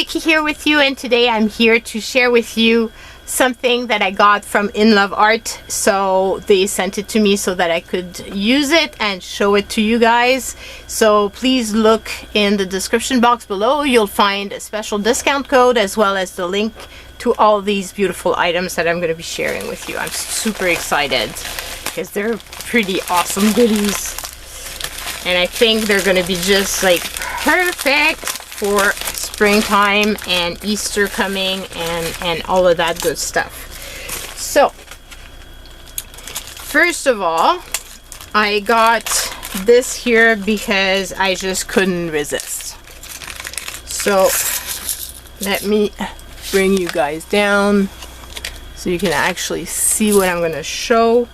Vicky here with you, and today I'm here to share with you something that I got from InLoveArts. So they sent it to me so that I could use it and show it to you guys. So please look in the description box below. You'll find a special discount code as well as the link to all these beautiful items that I'm going to be sharing with you. I'm super excited because they're pretty awesome goodies. And I think they're going to be just like perfect for springtime and Easter coming and all of that good stuff. So first of all, I got this here because I just couldn't resist. So let me bring you guys down so you can actually see what I'm going to show.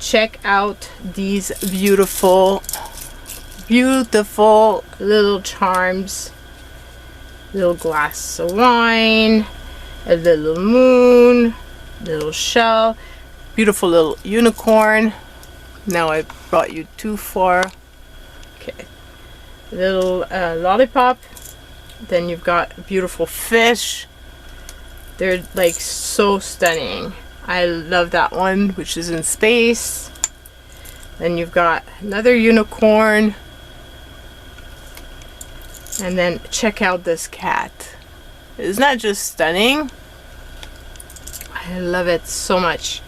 Check out these beautiful little charms. Little glass of wine, a little moon, little shell, beautiful little unicorn. Now I brought you too far. Okay, little lollipop. Then you've got a beautiful fish. They're like so stunning. I love that one, which is in space. Then you've got another unicorn. And then check out this cat. Isn't that just stunning? I love it so much.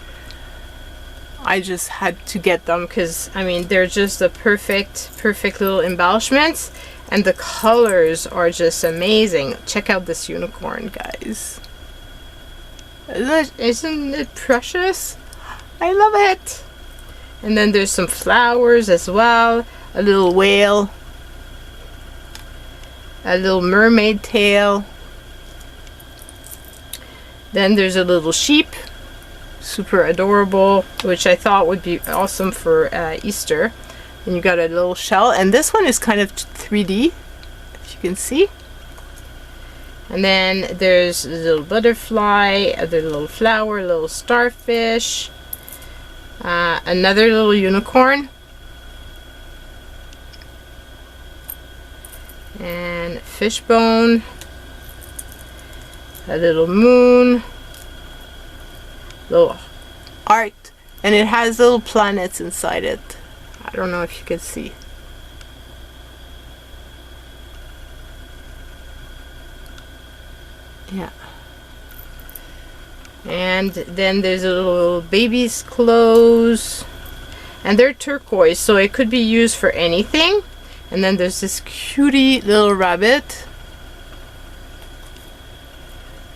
I just had to get them because I mean they're just a perfect little embellishments, and the colors are just amazing. Check out this unicorn, guys. Isn't it precious? I love it. And then there's some flowers as well, a little whale, a little mermaid tail. Then there's a little sheep, super adorable, which I thought would be awesome for Easter. And you got a little shell, and this one is kind of 3D, if you can see. And then there's a little butterfly, a little flower, a little starfish, another little unicorn, and fishbone, a little moon, little art, and it has little planets inside it. I don't know if you can see. Yeah. And then there's a little baby's clothes, and they're turquoise, so it could be used for anything. And then there's this cutie little rabbit,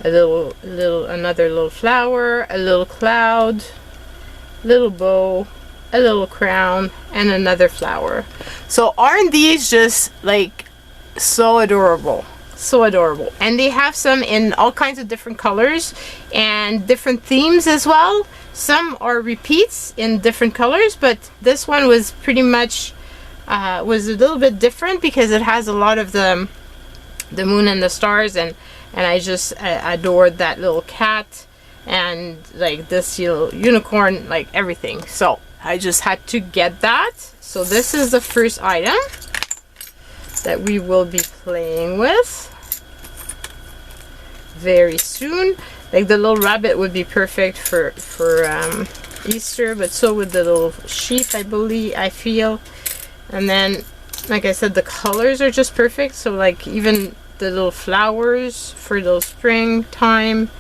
another little flower, a little cloud, little bow, a little crown, and another flower. So aren't these just like so adorable? So adorable. And they have some in all kinds of different colors and different themes as well. Some are repeats in different colors, but this one was pretty much was a little bit different because it has a lot of the moon and the stars, and I just adored that little cat and like this little unicorn, like everything. So I just had to get that. So this is the first item that we will be playing with very soon. Like the little rabbit would be perfect for Easter, but so would the little sheep, I feel. And then, like I said, the colors are just perfect. So like even the little flowers for the springtime,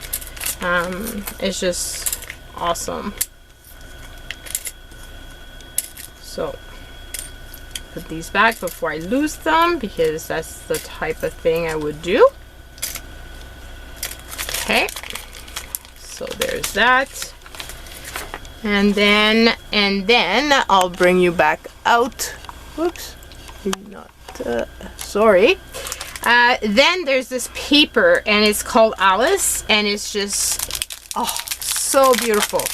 it's just awesome. So put these back before I lose them, because that's the type of thing I would do. Okay, so there's that. And then I'll bring you back out. Whoops, not sorry. Then there's this paper, and it's called Alice, and it's just so beautiful,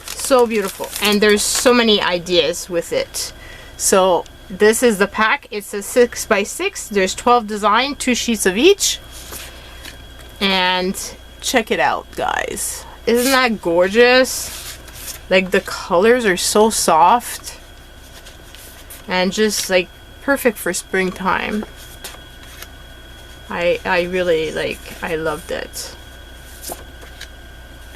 so beautiful. And there's so many ideas with it. So this is the pack. It's a 6x6. There's 12 designs, 2 sheets of each. And check it out, guys. Isn't that gorgeous? Like the colors are so soft and just like perfect for springtime. I really I loved it.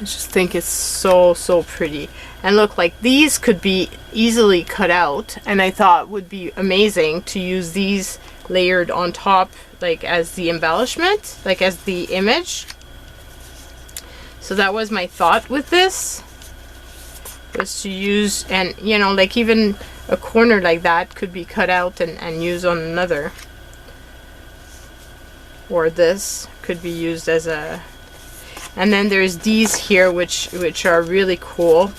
I just think it's so pretty. And look, like these could be easily cut out, and I thought would be amazing to use these layered on top, like as the embellishment, like as the image. So that was my thought with this, was to use, and you know, like even a corner like that could be cut out and used on another. Or this could be used as a, and then there's these here which are really cool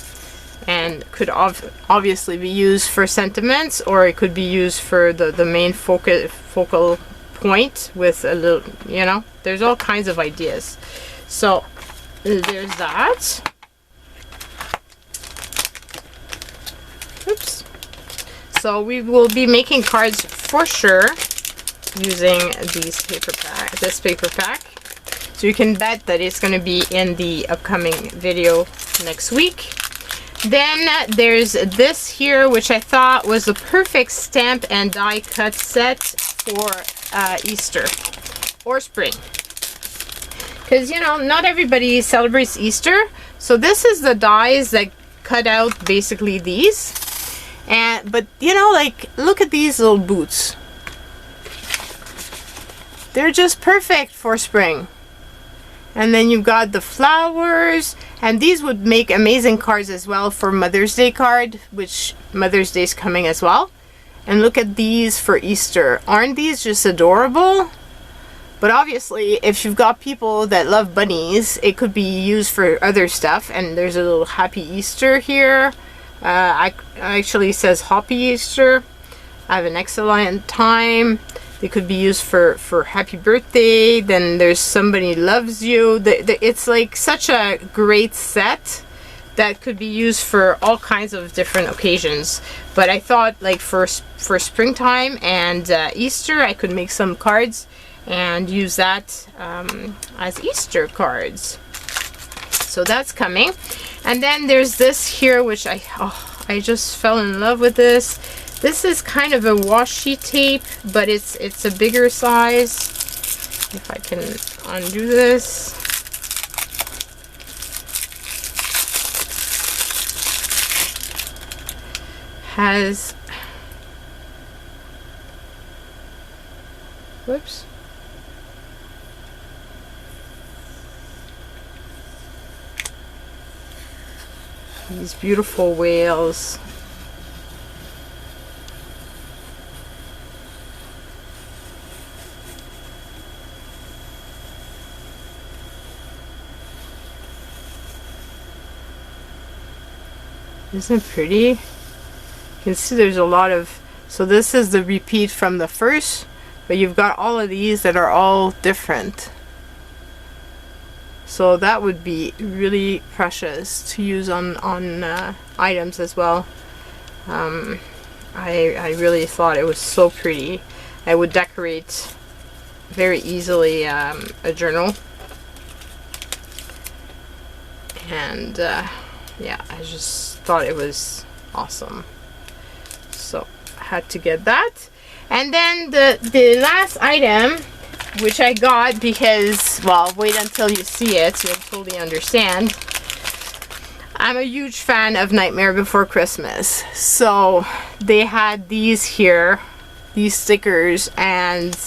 and could obviously be used for sentiments, or it could be used for the main focal point with a little, you know, there's all kinds of ideas. So there's that. Oops. So we will be making cards for sure using this paper pack. So you can bet that it's going to be in the upcoming video next week. Then there's this here, which I thought was the perfect stamp and die cut set for Easter or spring. Because, you know, not everybody celebrates Easter. So this is the dies that cut out basically these. But, you know, like, look at these little boots. They're just perfect for spring. And then you've got the flowers, and these would make amazing cards as well for Mother's Day card, which Mother's Day is coming as well. And look at these for Easter. Aren't these just adorable? But obviously, if you've got people that love bunnies, it could be used for other stuff. And there's a little Happy Easter here. Actually says Happy Easter. Have an excellent time. They could be used for happy birthday. Then there's somebody loves you. It's like such a great set that could be used for all kinds of different occasions. But I thought, like, for springtime and Easter, I could make some cards and use that as Easter cards. So that's coming. And then there's this here, which I just fell in love with this. This is kind of a washi tape, but it's a bigger size. If I can undo this. Has, whoops. These beautiful whales. Isn't it pretty? You can see there's a lot of, so this is the repeat from the first, but you've got all of these that are all different. So that would be really precious to use on items as well. I really thought it was so pretty. I would decorate very easily a journal. And yeah, I just thought it was awesome. So I had to get that. And then the last item, which I got because, well, wait until you see it so you'll totally understand. I'm a huge fan of Nightmare Before Christmas. So they had these here, these stickers, and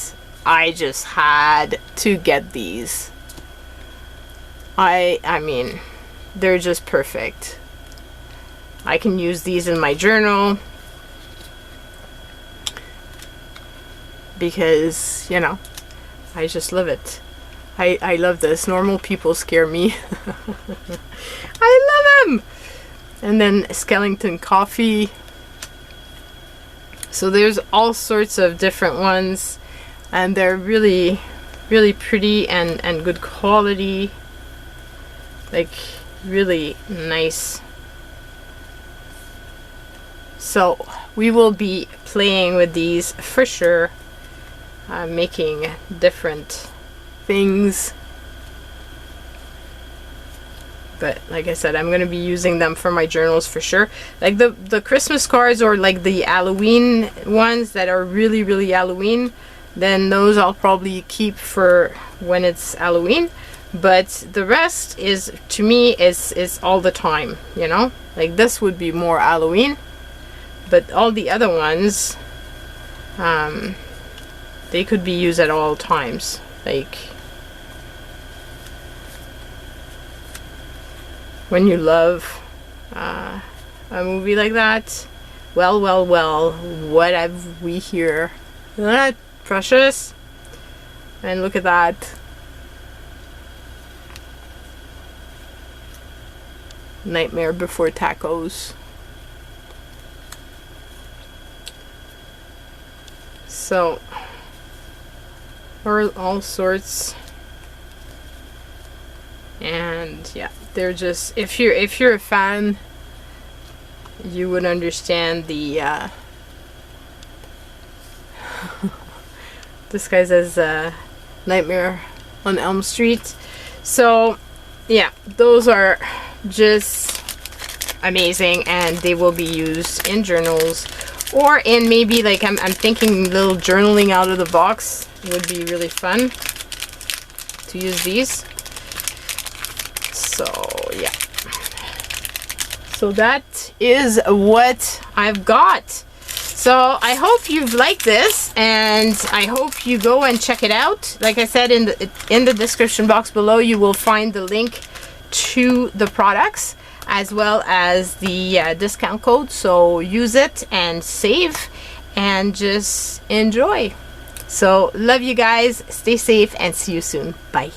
I just had to get these. I mean, they're just perfect. I can use these in my journal because, you know, I just love it. I love this. Normal people scare me. I love them! And then Skellington Coffee. So there's all sorts of different ones, and they're really, really pretty and good quality. Like, really nice. So we will be playing with these for sure, making different things. But like I said, I'm going to be using them for my journals for sure. Like the Christmas cards, or like the Halloween ones that are really, really Halloween, then those I'll probably keep for when it's Halloween. But the rest is, to me, is all the time, you know? Like this would be more Halloween, but all the other ones, they could be used at all times. Like when you love a movie like that, well, what have we here? Isn't that precious? And look at that. Nightmare Before Tacos. So, or all sorts. And yeah, they're just, if you're a fan, you would understand the this guy says Nightmare on Elm Street. So yeah, those are just amazing, and they will be used in journals, or in maybe like I'm thinking little journaling out of the box would be really fun to use these. So yeah, so that is what I've got. So I hope you've liked this, and I hope you go and check it out. Like I said, in the description box below, you will find the link to the products as well as the discount code. So use it and save and just enjoy. So love you guys, stay safe, and see you soon. Bye.